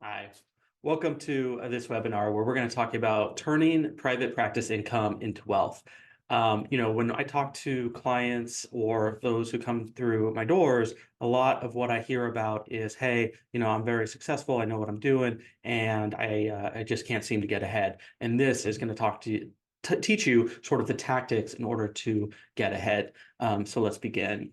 Hi, welcome to this webinar where we're going to talk about turning private practice income into wealth. When I talk to clients or those who come through my doors, a lot of what I hear about is, hey, I'm very successful, I know what I'm doing, and I just can't seem to get ahead. And this is going to talk to you, teach you sort of the tactics in order to get ahead. So let's begin.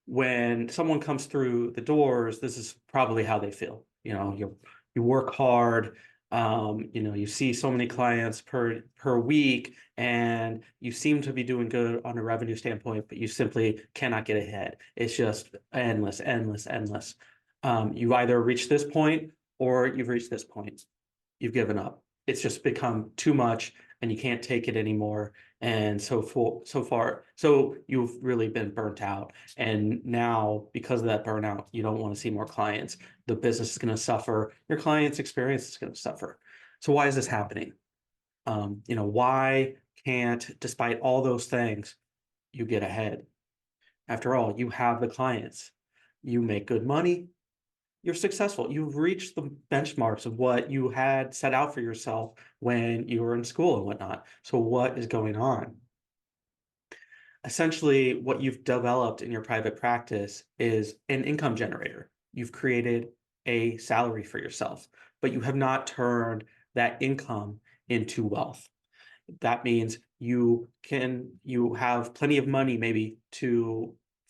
When someone comes through the doors, this is probably how they feel. You work hard. You see so many clients per week, and you seem to be doing good on a revenue standpoint, but you simply cannot get ahead. It's just endless, endless, endless. You've either reached this point or you've reached this point. You've given up. It's just become too much and you can't take it anymore. And so you've really been burnt out. And now, because of that burnout, you don't want to see more clients. The business is going to suffer. Your client's experience is going to suffer. So why is this happening? Why can't, despite all those things, you get ahead? After all, you have the clients. You make good money. You're successful. You've reached the benchmarks of what you had set out for yourself when you were in school and whatnot. So what is going on? Essentially, what you've developed in your private practice is an income generator. You've created a salary for yourself, but you have not turned that income into wealth. That means you have plenty of money maybe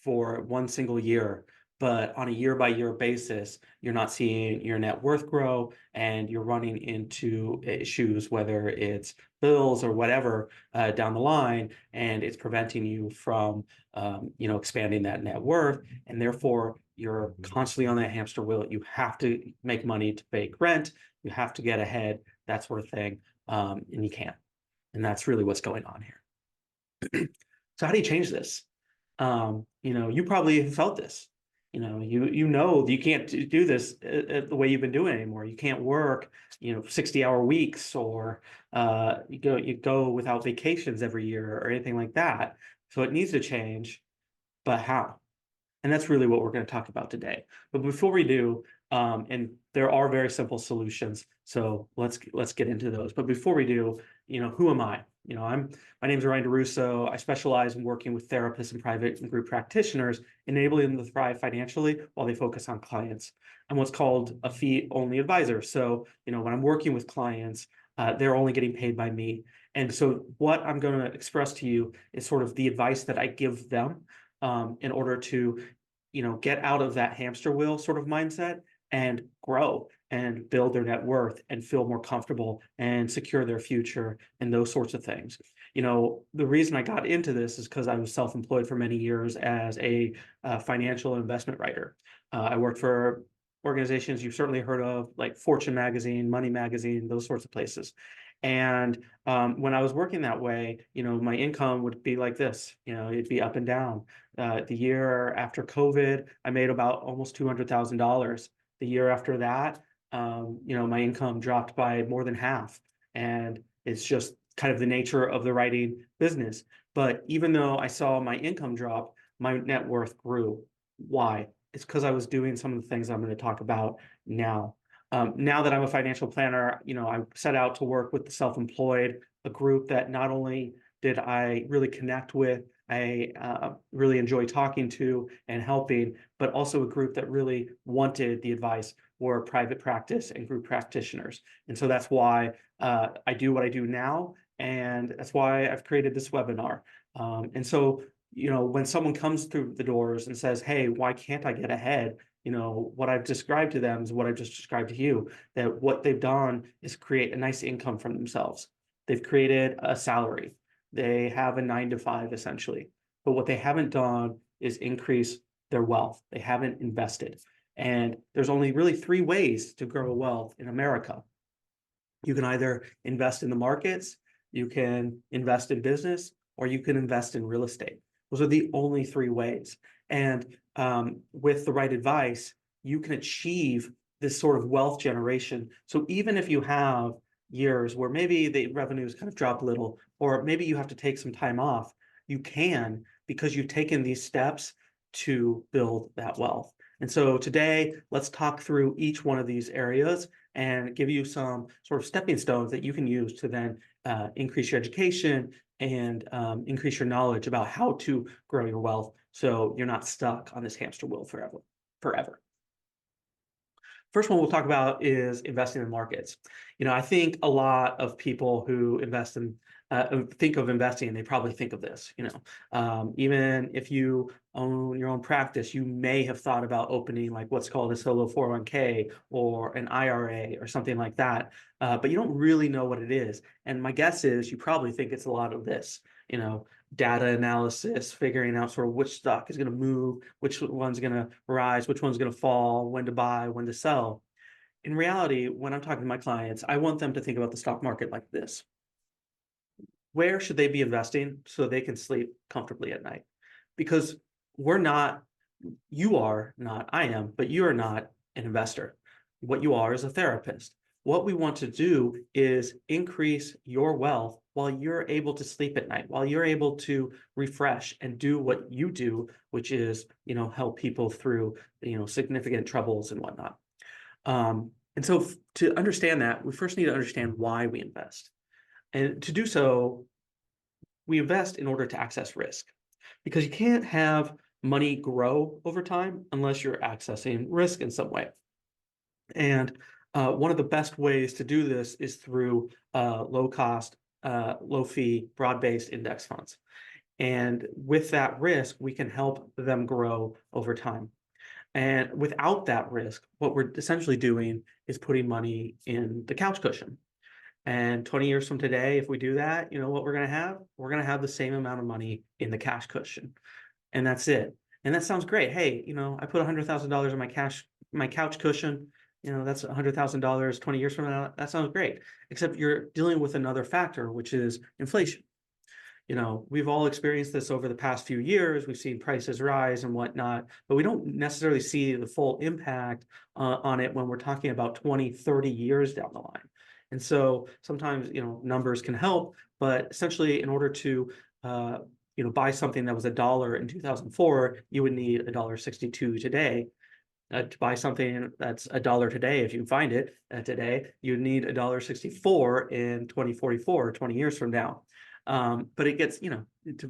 for one single year, but on a year by year basis, you're not seeing your net worth grow and you're running into issues, whether it's bills or whatever down the line, and it's preventing you from expanding that net worth, and therefore you're constantly on that hamster wheel. You have to make money to pay rent, you have to get ahead, that sort of thing, and you can't. And that's really what's going on here. So how do you change this? You probably have felt this. You can't do this the way you've been doing it anymore. You can't work, 60-hour weeks, or you go without vacations every year or anything like that. So it needs to change, but how? And that's really what we're going to talk about today. But before we do, and there are very simple solutions, so let's get into those. But before we do, who am I? My name is Ryan DeRusso. I specialize in working with therapists and private and group practitioners, enabling them to thrive financially while they focus on clients. I'm what's called a fee-only advisor. So, when I'm working with clients, they're only getting paid by me. And so what I'm going to express to you is sort of the advice that I give them in order to, get out of that hamster wheel sort of mindset and grow and build their net worth and feel more comfortable and secure their future and those sorts of things. The reason I got into this is because I was self-employed for many years as a financial investment writer. I worked for organizations you've certainly heard of, like Fortune Magazine, Money Magazine, those sorts of places. And when I was working that way, my income would be like this, it'd be up and down. The year after COVID, I made about almost $200,000. The year after that, my income dropped by more than half. And it's just kind of the nature of the writing business. But even though I saw my income drop, my net worth grew. Why? It's because I was doing some of the things I'm going to talk about now. Now that I'm a financial planner, I set out to work with the self-employed, a group that not only did I really connect with, I really enjoy talking to and helping, but also a group that really wanted the advice, were private practice and group practitioners. And so that's why I do what I do now. And that's why I've created this webinar. And so, when someone comes through the doors and says, hey, why can't I get ahead? What I've described to them is what I've just described to you, that what they've done is create a nice income for themselves. They've created a salary. They have a 9 to 5 essentially, but what they haven't done is increase their wealth. They haven't invested. And there's only really 3 ways to grow wealth in America. You can either invest in the markets, you can invest in business, or you can invest in real estate. Those are the only 3 ways. And with the right advice, you can achieve this sort of wealth generation. So even if you have years where maybe the revenues kind of drop a little, or maybe you have to take some time off, you can, because you've taken these steps to build that wealth. And so today, let's talk through each one of these areas and give you some sort of stepping stones that you can use to then increase your education and increase your knowledge about how to grow your wealth so you're not stuck on this hamster wheel forever. First one we'll talk about is investing in markets. I think a lot of people who invest in think of investing, they probably think of this. Even if you own your own practice, you may have thought about opening like what's called a solo 401k or an IRA or something like that, but you don't really know what it is. And my guess is you probably think it's a lot of this. You know, data analysis, figuring out sort of which stock is going to move, which one's going to rise, which one's going to fall, when to buy, when to sell. In reality, when I'm talking to my clients, I want them to think about the stock market like this. Where should they be investing so they can sleep comfortably at night? Because we're not, you are not, I am, but you are not an investor. What you are is a therapist. What we want to do is increase your wealth while you're able to sleep at night, while you're able to refresh and do what you do, which is, help people through, significant troubles and whatnot. And so to understand that, we first need to understand why we invest. And to do so, we invest in order to access risk because you can't have money grow over time unless you're accessing risk in some way. And one of the best ways to do this is through low cost, low fee, broad-based index funds. And with that risk, we can help them grow over time. And without that risk, what we're essentially doing is putting money in the couch cushion. And 20 years from today, if we do that, you know what we're going to have? We're going to have the same amount of money in the cash cushion. And that's it. And that sounds great. Hey, I put $100,000 in my couch cushion. That's $100,000 20 years from now. That sounds great. Except you're dealing with another factor, which is inflation. We've all experienced this over the past few years. We've seen prices rise and whatnot, but we don't necessarily see the full impact on it when we're talking about 20, 30 years down the line. And so sometimes, numbers can help, but essentially in order to, buy something that was $1 in 2004, you would need $1.62 today. To buy something that's $1 today, if you can find it today, you'd need $1.64 in 2044, 20 years from now. But it gets, to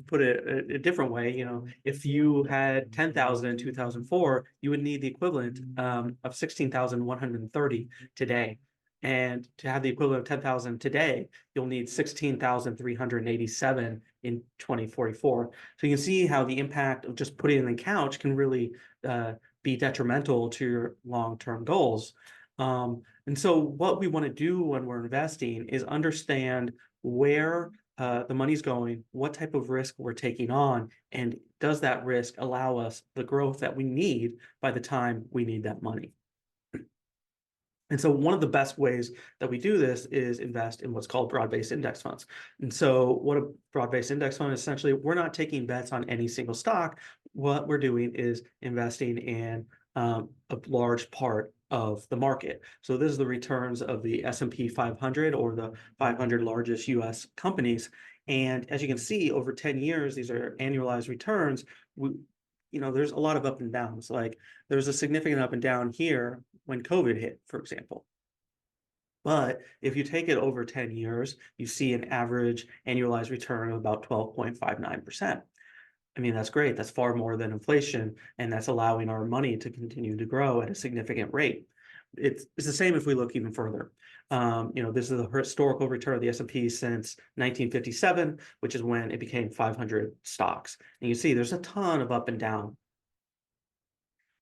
put it a different way, if you had 10,000 in 2004, you would need the equivalent of 16,130 today. And to have the equivalent of 10,000 today, you'll need 16,387 in 2044. So you can see how the impact of just putting it in the couch can really be detrimental to your long-term goals. And so what we want to do when we're investing is understand where the money's going, what type of risk we're taking on, and does that risk allow us the growth that we need by the time we need that money? And so one of the best ways that we do this is invest in what's called broad-based index funds. And so what a broad-based index fund is, essentially, we're not taking bets on any single stock. What we're doing is investing in a large part of the market. So this is the returns of the S&P 500 or the 500 largest US companies. And as you can see, over 10 years, these are annualized returns. There's a lot of up and downs. Like there's a significant up and down here when COVID hit, for example. But if you take it over 10 years, you see an average annualized return of about 12.59%. I mean, that's great. That's far more than inflation, and that's allowing our money to continue to grow at a significant rate. It's the same if we look even further. This is the historical return of the S&P since 1957, which is when it became 500 stocks. And you see there's a ton of up and down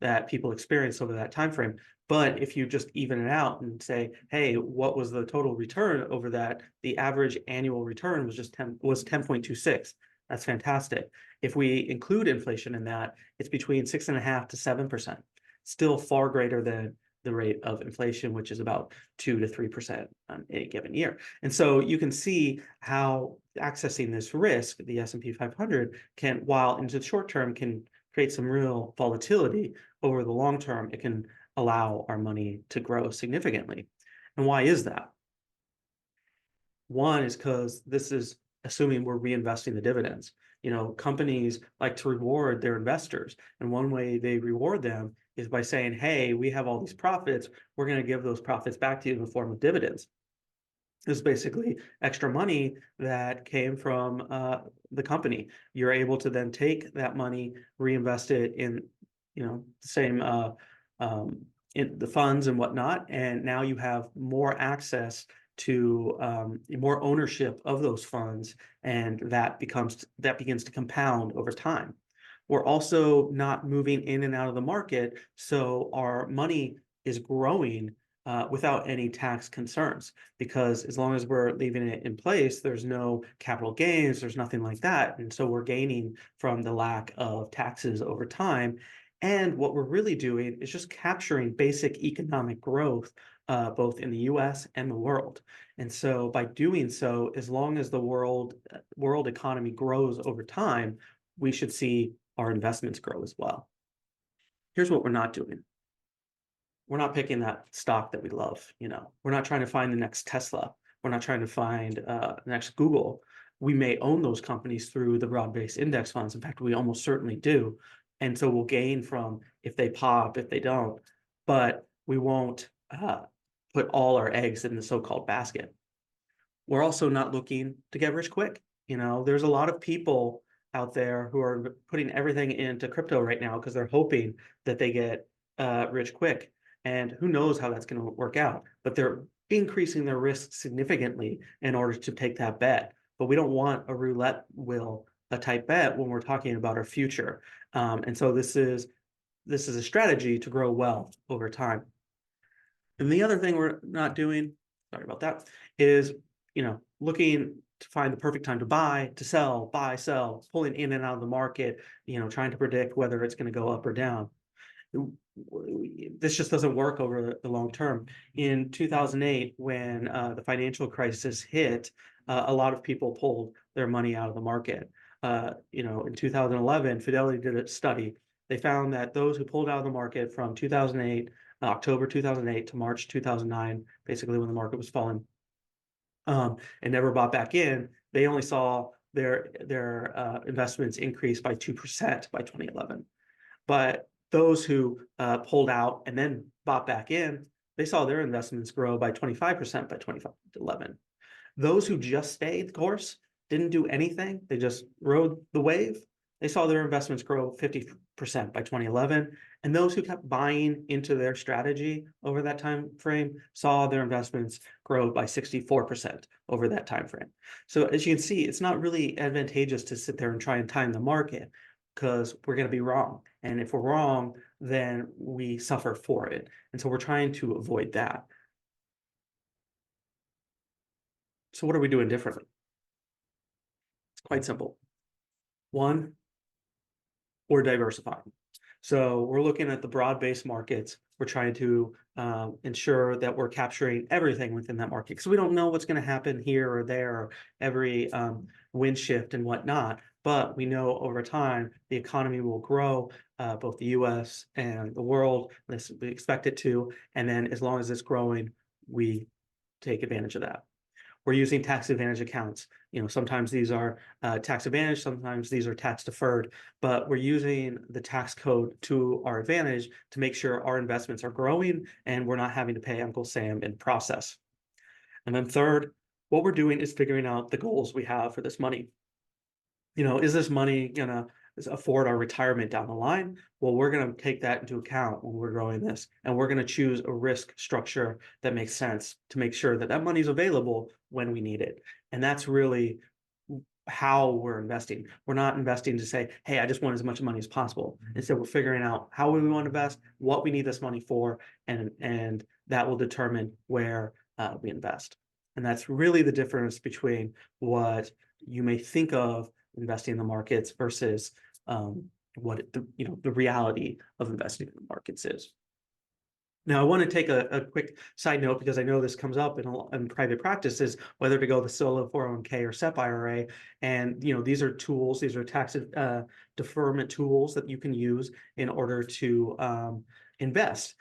that people experience over that time frame. But if you just even it out and say, hey, what was the total return over that? The average annual return was 10.26. That's fantastic. If we include inflation in that, it's between 6.5% to 7%, still far greater than the rate of inflation, which is about 2 to 3% on any given year. And so you can see how accessing this risk, the S&P 500, can, while into the short term can create some real volatility, over the long term, it can allow our money to grow significantly. And why is that? One is because this is assuming we're reinvesting the dividends. Companies like to reward their investors, and one way they reward them is by saying, hey, we have all these profits, we're going to give those profits back to you in the form of dividends. This is basically extra money that came from the company. You're able to then take that money, reinvest it in, the same in the funds and whatnot, and now you have more access to more ownership of those funds, and that begins to compound over time. We're also not moving in and out of the market, so our money is growing without any tax concerns, because as long as we're leaving it in place, there's no capital gains, there's nothing like that. And so we're gaining from the lack of taxes over time. And what we're really doing is just capturing basic economic growth, both in the US and the world. And so by doing so, as long as the world economy grows over time, we should see our investments grow as well. Here's what we're not doing. We're not picking that stock that we love. We're not trying to find the next Tesla. We're not trying to find the next Google. We may own those companies through the broad-based index funds. In fact, we almost certainly do. And so we'll gain from if they pop, if they don't, but we won't put all our eggs in the so-called basket. We're also not looking to get rich quick. There's a lot of people out there who are putting everything into crypto right now because they're hoping that they get rich quick. And who knows how that's going to work out, but they're increasing their risk significantly in order to take that bet. But we don't want a roulette wheel a type bet when we're talking about our future. And so this is a strategy to grow wealth over time. And the other thing we're not doing, sorry about that, is looking to find the perfect time to buy, to sell, buy, sell, pulling in and out of the market, trying to predict whether it's going to go up or down. This just doesn't work over the long term. In 2008, when the financial crisis hit, a lot of people pulled their money out of the market. In 2011, Fidelity did a study. They found that those who pulled out of the market from 2008, October 2008 to March 2009, basically when the market was falling, and never bought back in, they only saw their investments increase by 2% by 2011. But those who pulled out and then bought back in, they saw their investments grow by 25% by 2011. Those who just stayed the course, didn't do anything, they just rode the wave, they saw their investments grow 50% by 2011. And those who kept buying into their strategy over that time frame saw their investments grow by 64% over that time frame. So as you can see, it's not really advantageous to sit there and try and time the market, because we're going to be wrong. And if we're wrong, then we suffer for it. And so we're trying to avoid that. So what are we doing differently? It's quite simple. One, we're diversifying. So we're looking at the broad-based markets. We're trying to ensure that we're capturing everything within that market, because we don't know what's going to happen here or there, or every wind shift and whatnot. But we know over time the economy will grow, both the U.S. and the world. We expect it to, and then as long as it's growing, we take advantage of that. We're using tax advantage accounts. Sometimes these are tax advantage, sometimes these are tax deferred, but we're using the tax code to our advantage to make sure our investments are growing and we're not having to pay Uncle Sam in process. And then third, what we're doing is figuring out the goals we have for this money. Is this money gonna afford our retirement down the line? Well, we're going to take that into account when we're growing this, and we're going to choose a risk structure that makes sense to make sure that that money is available when we need it. And that's really how we're investing. We're not investing to say, hey, I just want as much money as possible. Instead, we're figuring out how we want to invest, what we need this money for, and that will determine where we invest. And that's really the difference between what you may think of investing in the markets versus what the reality of investing in the markets is. Now, I want to take a quick side note, because I know this comes up in private practices, whether to go the solo 401k or SEP IRA. And these are tools, these are tax deferment tools that you can use in order to invest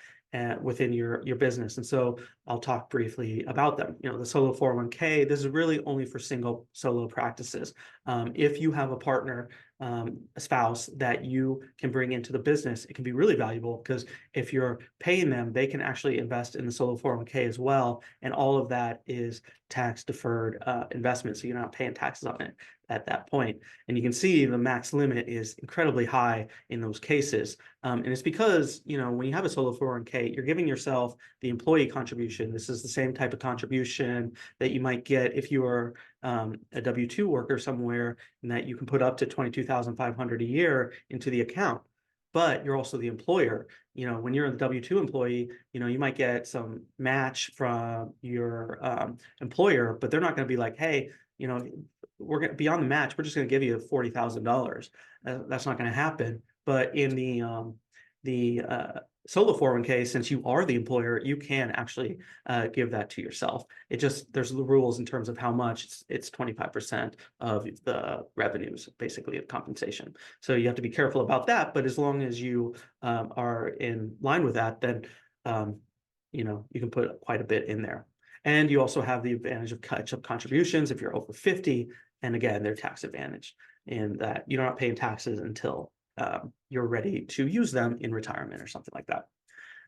within your business. And so I'll talk briefly about them. The solo 401k, this is really only for single solo practices. If you have a partner a spouse that you can bring into the business, it can be really valuable because if you're paying them, they can actually invest in the solo 401k as well. And all of that is tax deferred investment. So you're not paying taxes on it at that point. And you can see the max limit is incredibly high in those cases. And it's because, when you have a solo 401k, you're giving yourself the employee contribution. This is the same type of contribution that you might get if you were a W-2 worker somewhere, and that you can put up to $22,500 a year into the account. But you're also the employer. When you're a W-2 employee, you might get some match from your employer, but they're not going to be like, hey, we're going beyond the match, we're just going to give you $40,000. That's not going to happen. But in the solo 401k, since you are the employer, you can actually give that to yourself. There's the rules in terms of how much. It's 25% of the revenues, basically, of compensation. So you have to be careful about that. But as long as you are in line with that, then you can put quite a bit in there. And you also have the advantage of catch-up contributions if you're over 50. And again, they're tax advantage in that you're not paying taxes until you're ready to use them in retirement or something like that.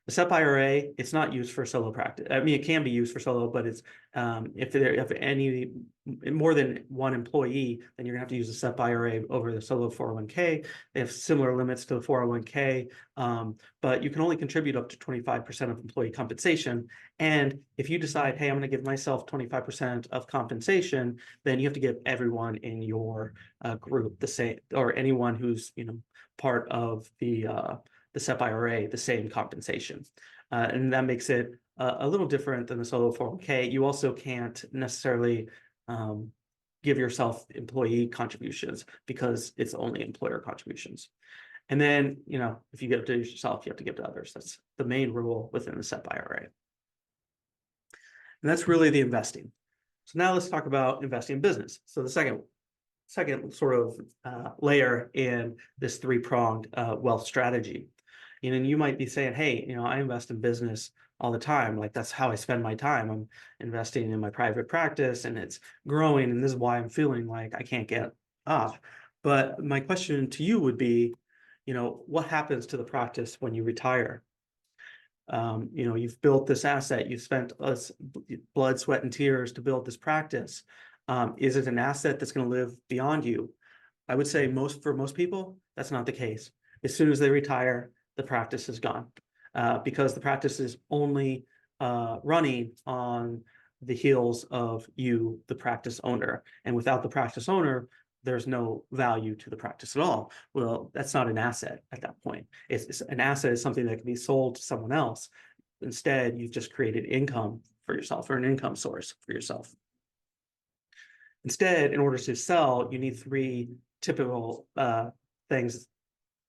The SEP IRA, it's not used for solo practice. I mean, it can be used for solo, but it's if any more than one employee, then you're gonna have to use the SEP IRA over the solo 401k. They have similar limits to the 401k, but you can only contribute up to 25% of employee compensation. And if you decide, hey, I'm gonna give myself 25% of compensation, then you have to give everyone in your group the same, or anyone who's part of the SEP IRA the same compensation. And that makes it a little different than the solo 401k. You also can't necessarily give yourself employee contributions because it's only employer contributions. And then, if you give to yourself, you have to give to others. That's the main rule within the SEP IRA. And that's really the investing. So now let's talk about investing in business. So the second sort of layer in this three-pronged wealth strategy. And you might be saying, hey, I invest in business all the time. Like, that's how I spend my time. I'm investing in my private practice and it's growing. And this is why I'm feeling like I can't get off. But my question to you would be, what happens to the practice when you retire? You've built this asset, you've spent blood, sweat, and tears to build this practice. Is it an asset that's going to live beyond you? I would say for most people, that's not the case. As soon as they retire, the practice is gone, because the practice is only running on the heels of you, the practice owner. And without the practice owner, there's no value to the practice at all. Well, that's not an asset at that point. It's an asset is something that can be sold to someone else. Instead, you've just created income for yourself, or an income source for yourself. Instead, in order to sell, you need three typical things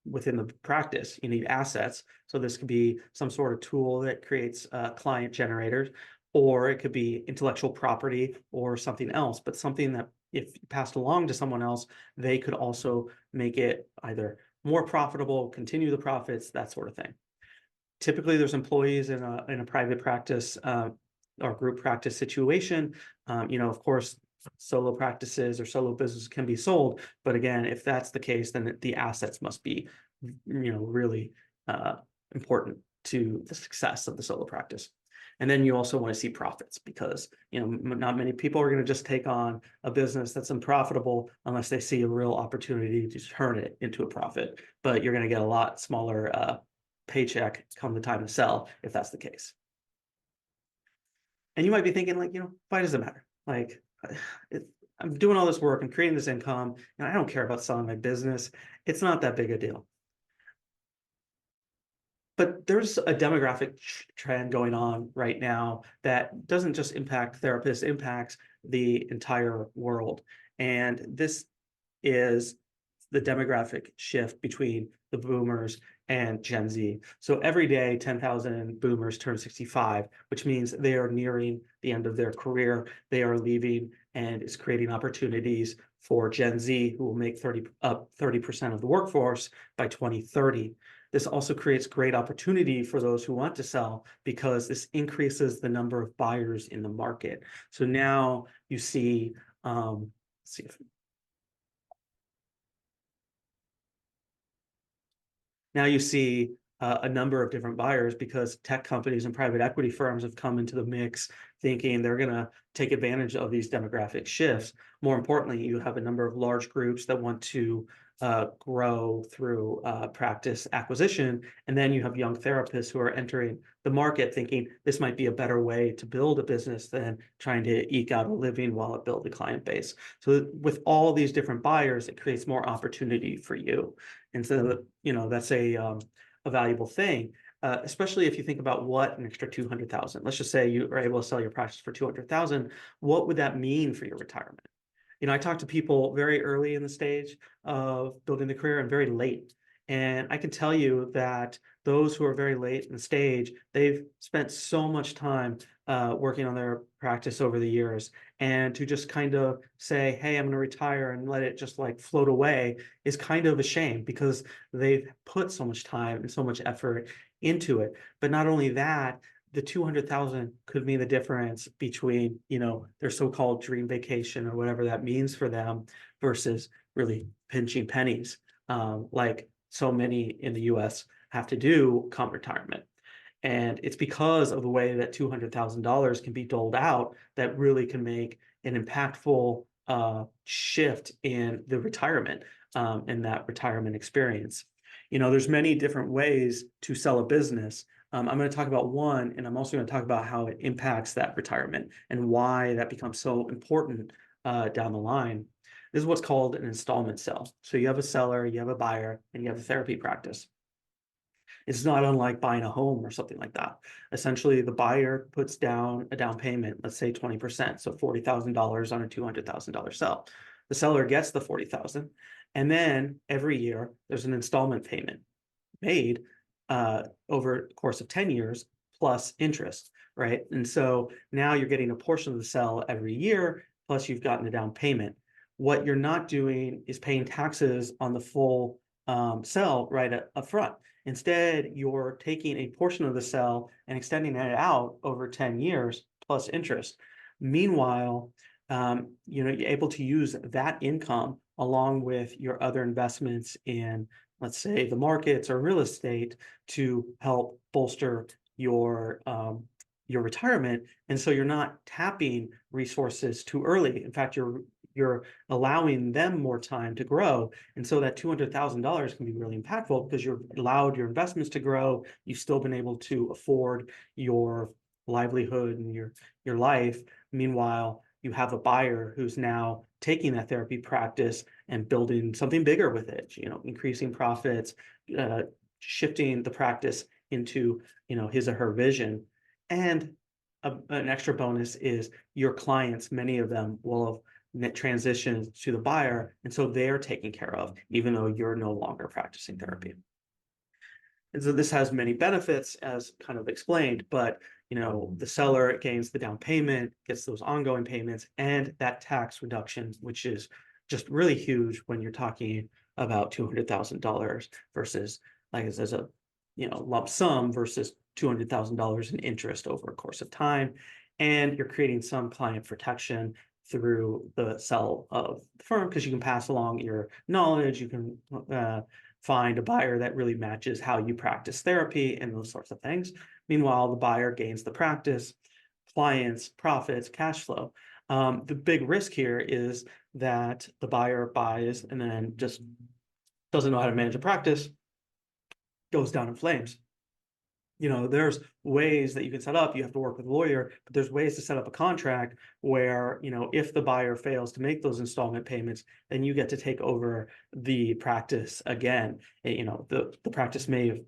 within the practice. You need assets. So this could be some sort of tool that creates client generators, or it could be intellectual property or something else, but something that if passed along to someone else, they could also make it either more profitable, continue the profits, that sort of thing. Typically, there's employees in a private practice or group practice situation. Of course, solo practices or solo business can be sold, but again, if that's the case, then the assets must be, really important to the success of the solo practice. And then you also want to see profits, because not many people are going to just take on a business that's unprofitable unless they see a real opportunity to turn it into a profit. But you're going to get a lot smaller paycheck come the time to sell if that's the case. And you might be thinking, like, why does it matter? Like, I'm doing all this work, I'm creating this income, and I don't care about selling my business. It's not that big a deal. But there's a demographic trend going on right now that doesn't just impact therapists, impacts the entire world. And this is the demographic shift between the boomers and Gen Z. So every day, 10,000 boomers turn 65, which means they are nearing the end of their career. They are leaving, and it's creating opportunities for Gen Z, who will make 30% of the workforce by 2030. This also creates great opportunity for those who want to sell, because this increases the number of buyers in the market. So now you see, let's see if Now you see a number of different buyers because tech companies and private equity firms have come into the mix thinking they're going to take advantage of these demographic shifts. More importantly, you have a number of large groups that want to grow through practice acquisition. And then you have young therapists who are entering the market thinking this might be a better way to build a business than trying to eke out a living while it build a client base. So with all these different buyers, it creates more opportunity for you. And so, that's a valuable thing, especially if you think about what an extra 200,000. Let's just say you are able to sell your practice for 200,000. What would that mean for your retirement? I talk to people very early in the stage of building the career and very late. And I can tell you that those who are very late in the stage, they've spent so much time working on their practice over the years. And to just kind of say, hey, I'm going to retire and let it just like float away is kind of a shame because they've put so much time and so much effort into it. But not only that, the 200,000 could mean the difference between, their so-called dream vacation or whatever that means for them versus really pinching pennies, like so many in the US have to do come retirement. And it's because of the way that $200,000 can be doled out that really can make an impactful shift in the retirement and that retirement experience. There's many different ways to sell a business. I'm going to talk about one, and I'm also going to talk about how it impacts that retirement and why that becomes so important down the line. This is what's called an installment sale. So you have a seller, you have a buyer, and you have a therapy practice. It's not unlike buying a home or something like that. Essentially, the buyer puts down a down payment, let's say 20%, so $40,000 on a $200,000 sell. The seller gets the 40,000, and then every year there's an installment payment made over the course of 10 years plus interest, right? And so now you're getting a portion of the sell every year, plus you've gotten a down payment. What you're not doing is paying taxes on the full sell right up front. Instead, you're taking a portion of the sell and extending it out over 10 years plus interest. Meanwhile, you're able to use that income along with your other investments in, let's say, the markets or real estate to help bolster your retirement. And so you're not tapping resources too early. In fact, you're allowing them more time to grow. And so that $200,000 can be really impactful because you've allowed your investments to grow. You've still been able to afford your livelihood and your life. Meanwhile, you have a buyer who's now taking that therapy practice and building something bigger with it, increasing profits, shifting the practice into, his or her vision. And an extra bonus is your clients, many of them will have transitioned to the buyer. And so they're taken care of, even though you're no longer practicing therapy. And so this has many benefits as kind of explained, but the seller gains the down payment, gets those ongoing payments, and that tax reduction, which is just really huge when you're talking about $200,000 versus like as a lump sum versus $200,000 in interest over a course of time. And you're creating some client protection through the sell of the firm because you can pass along your knowledge, you can find a buyer that really matches how you practice therapy and those sorts of things. Meanwhile, the buyer gains the practice, clients, profits, cash flow. The big risk here is that the buyer buys and then just doesn't know how to manage a practice, goes down in flames. There's ways that you can set up, you have to work with a lawyer, but there's ways to set up a contract where, if the buyer fails to make those installment payments, then you get to take over the practice again. The practice may have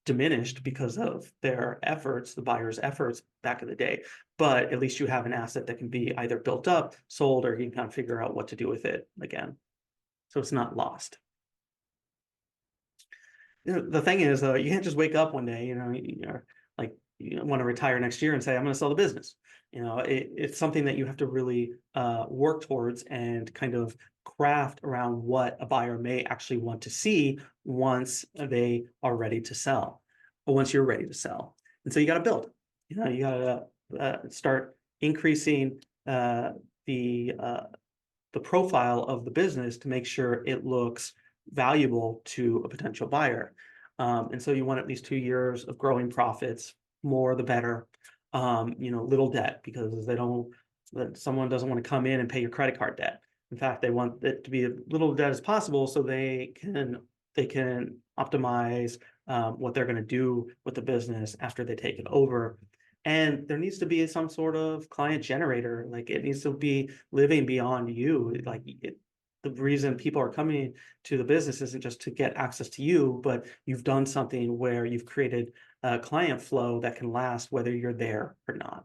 diminished because of their efforts, the buyer's efforts back in the day, but at least you have an asset that can be either built up, sold, or you can kind of figure out what to do with it again. So it's not lost. The thing is, though, you can't just wake up one day, you're like, you want to retire next year and say, I'm going to sell the business. It's something that you have to really work towards and kind of craft around what a buyer may actually want to see once they are ready to sell, or once you're ready to sell. And so you got to build, you got to start increasing the profile of the business to make sure it looks valuable to a potential buyer. And so you want at least 2 years of growing profits, more the better. Little debt, because that someone doesn't want to come in and pay your credit card debt. In fact, they want it to be as little debt as possible so they can optimize what they're going to do with the business after they take it over. And there needs to be some sort of client generator. Like, it needs to be living beyond you. The reason people are coming to the business isn't just to get access to you, but you've done something where you've created a client flow that can last whether you're there or not.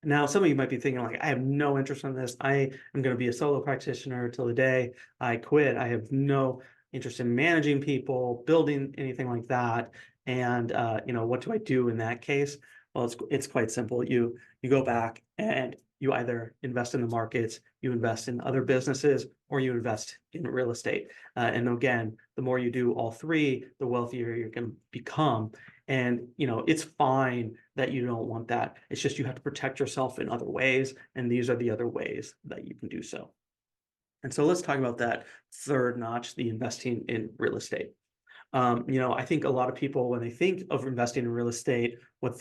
Now, some of you might be thinking, like, I have no interest in this. I am going to be a solo practitioner till the day I quit. I have no interest in managing people, building anything like that. And what do I do in that case? Well, it's quite simple. You go back and you either invest in the markets, you invest in other businesses, or you invest in real estate. And again, the more you do all three, the wealthier you're going to become. And it's fine that you don't want that. It's just you have to protect yourself in other ways, and these are the other ways that you can do so. And so let's talk about that third notch, the investing in real estate. I think a lot of people, when they think of investing in real estate, what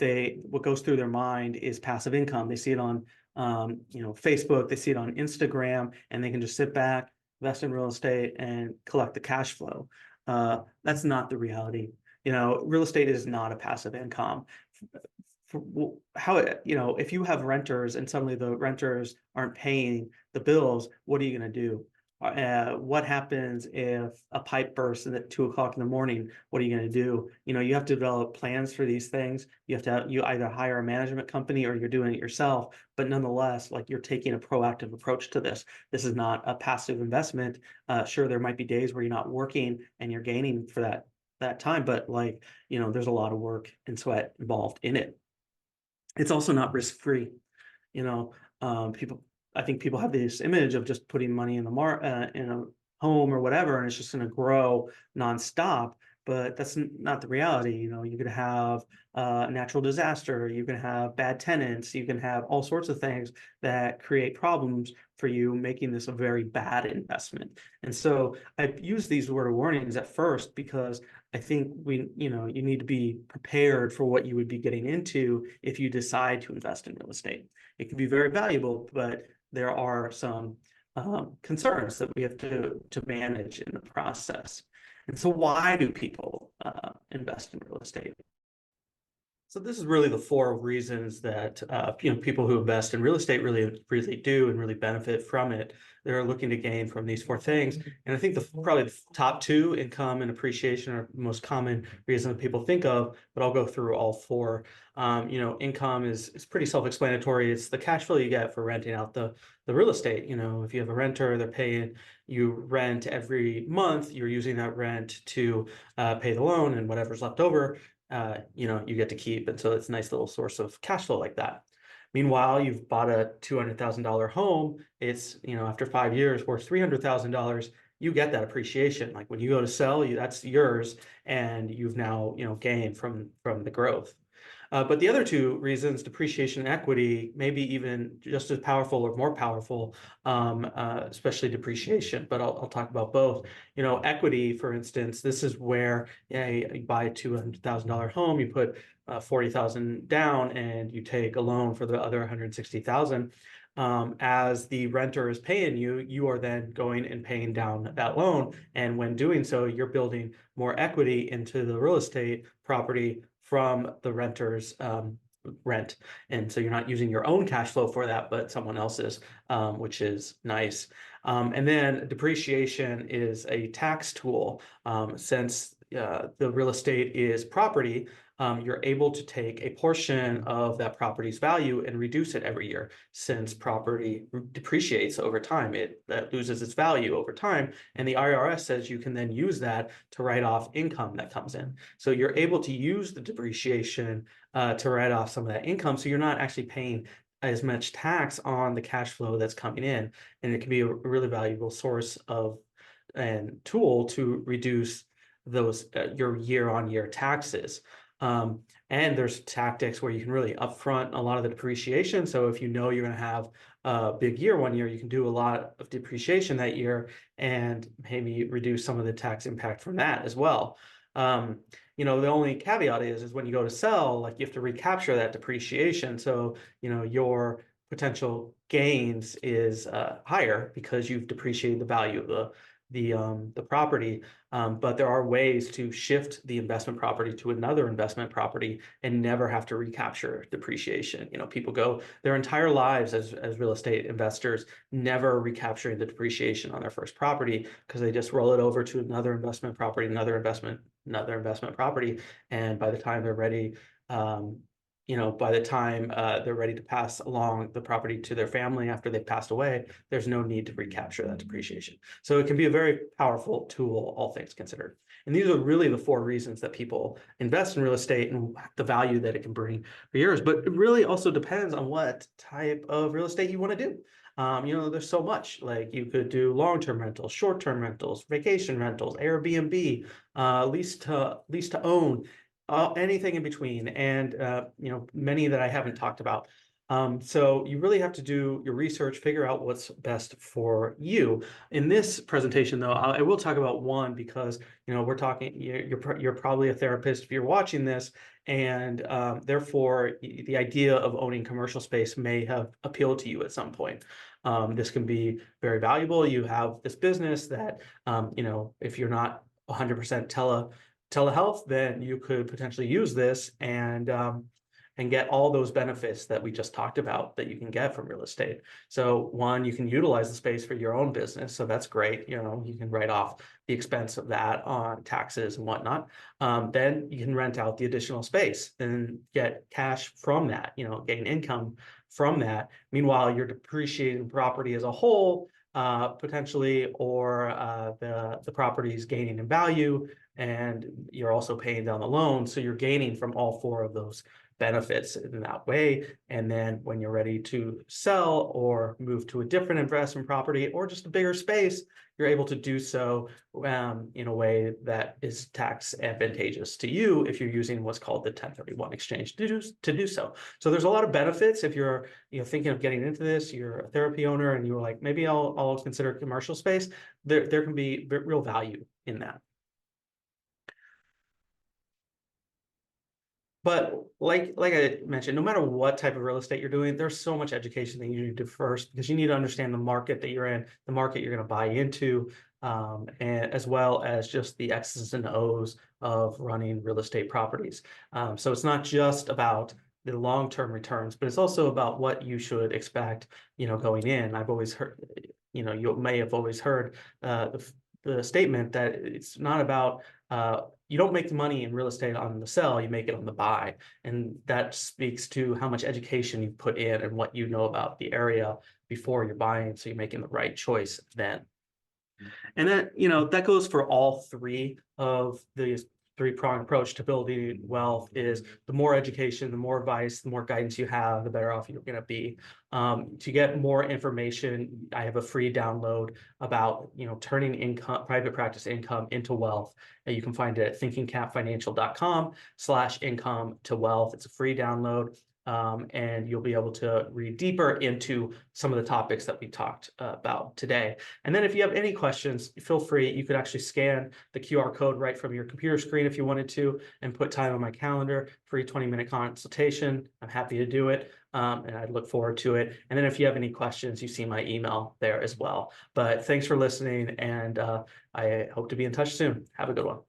goes through their mind is passive income. They see it on Facebook, they see it on Instagram, and they can just sit back, invest in real estate, and collect the cash flow. That's not the reality. Real estate is not a passive income. If you have renters and suddenly the renters aren't paying the bills, what are you going to do? What happens if a pipe bursts at 2 o'clock in the morning? What are you going to do? You have to develop plans for these things. You either hire a management company or you're doing it yourself. But nonetheless, like, you're taking a proactive approach to this. This is not a passive investment. Sure, there might be days where you're not working and you're gaining for that time, but there's a lot of work and sweat involved in it. It's also not risk-free. People, I think people have this image of just putting money in in a home or whatever, and it's just going to grow nonstop. But that's not the reality. You could have a natural disaster, you can have bad tenants, you can have all sorts of things that create problems for you, making this a very bad investment. And so I've used these word of warnings at first because I think you need to be prepared for what you would be getting into if you decide to invest in real estate. It can be very valuable, but there are some concerns that we have to manage in the process. And so why do people invest in real estate? So this is really the four reasons that people who invest in real estate really do and really benefit from it. They're looking to gain from these four things. And I think probably the top two, income and appreciation, are the most common reason that people think of, but I'll go through all four. Income is pretty self-explanatory. It's the cash flow you get for renting out the real estate. If you have a renter, they're paying you rent every month, you're using that rent to pay the loan, and whatever's left over, you get to keep. And so it's a nice little source of cash flow like that. Meanwhile, you've bought a $200,000 home. It's, after 5 years, worth $300,000. You get that appreciation. Like, when you go to sell, that's yours, and you've now, gained from the growth. But the other two reasons, depreciation and equity, maybe even just as powerful or more powerful, especially depreciation, but I'll talk about both. Equity, for instance, this is where you buy a $200,000 home, you put 40,000 down, and you take a loan for the other 160,000. As the renter is paying you, you are then going and paying down that loan. And when doing so, you're building more equity into the real estate property from the renter's rent. And so you're not using your own cash flow for that, but someone else's, which is nice. And then depreciation is a tax tool. Since the real estate is property, you're able to take a portion of that property's value and reduce it every year. Since property depreciates over time, that loses its value over time, and the IRS says you can then use that to write off income that comes in. So you're able to use the depreciation to write off some of that income, so you're not actually paying as much tax on the cash flow that's coming in, and it can be a really valuable source of and tool to reduce those your year-on-year taxes. And there's tactics where you can really upfront a lot of the depreciation. So if you know you're going to have a big year one year, you can do a lot of depreciation that year and maybe reduce some of the tax impact from that as well. Um, the only caveat is when you go to sell, like you have to recapture that depreciation. So, your potential gains is higher because you've depreciated the value of the property. But there are ways to shift the investment property to another investment property and never have to recapture depreciation. People go their entire lives as real estate investors, never recapturing the depreciation on their first property because they just roll it over to another investment property, another investment property. And by the time they're ready, they're ready to pass along the property to their family after they've passed away, there's no need to recapture that depreciation. So it can be a very powerful tool, all things considered. And these are really the four reasons that people invest in real estate and the value that it can bring for years. But it really also depends on what type of real estate you want to do. There's so much. Like you could do long-term rentals, short-term rentals, vacation rentals, Airbnb, lease to own, anything in between, and many that I haven't talked about. So you really have to do your research, figure out what's best for you. In this presentation, though, I will talk about one because we're talking. You're probably a therapist if you're watching this, and therefore the idea of owning commercial space may have appealed to you at some point. This can be very valuable. You have this business that if you're not 100% telehealth, then you could potentially use this and get all those benefits that we just talked about that you can get from real estate. So one, you can utilize the space for your own business. So that's great. You can write off the expense of that on taxes and whatnot. Then you can rent out the additional space and get cash from that, gain income from that. Meanwhile, you're depreciating property as a whole, potentially, or the property is gaining in value, and you're also paying down the loan. So you're gaining from all four of those benefits in that way. And then when you're ready to sell or move to a different investment property or just a bigger space, you're able to do so in a way that is tax advantageous to you if you're using what's called the 1031 exchange to do so. So there's a lot of benefits if you're thinking of getting into this, you're a therapy owner and you're like, maybe I'll consider commercial space. There can be real value in that. But like I mentioned, no matter what type of real estate you're doing, there's so much education that you need to do first because you need to understand the market that you're in, the market you're going to buy into, and as well as just the X's and O's of running real estate properties. So it's not just about the long-term returns, but it's also about what you should expect, going in. I've always heard, you may have always heard the statement that it's not about you don't make the money in real estate on the sell, you make it on the buy. And that speaks to how much education you put in and what you know about the area before you're buying. So you're making the right choice then. And that, that goes for all three of these three-pronged approach to building wealth is the more education, the more advice, the more guidance you have, the better off you're going to be. To get more information, I have a free download about, turning income, private practice income into wealth. And you can find it at thinkingcapfinancial.com/income to wealth. It's a free download. And you'll be able to read deeper into some of the topics that we talked about today. And then if you have any questions, feel free. You could actually scan the QR code right from your computer screen if you wanted to and put time on my calendar, free 20-minute consultation. I'm happy to do it. And I look forward to it. And then if you have any questions, you see my email there as well. But thanks for listening, and I hope to be in touch soon. Have a good one.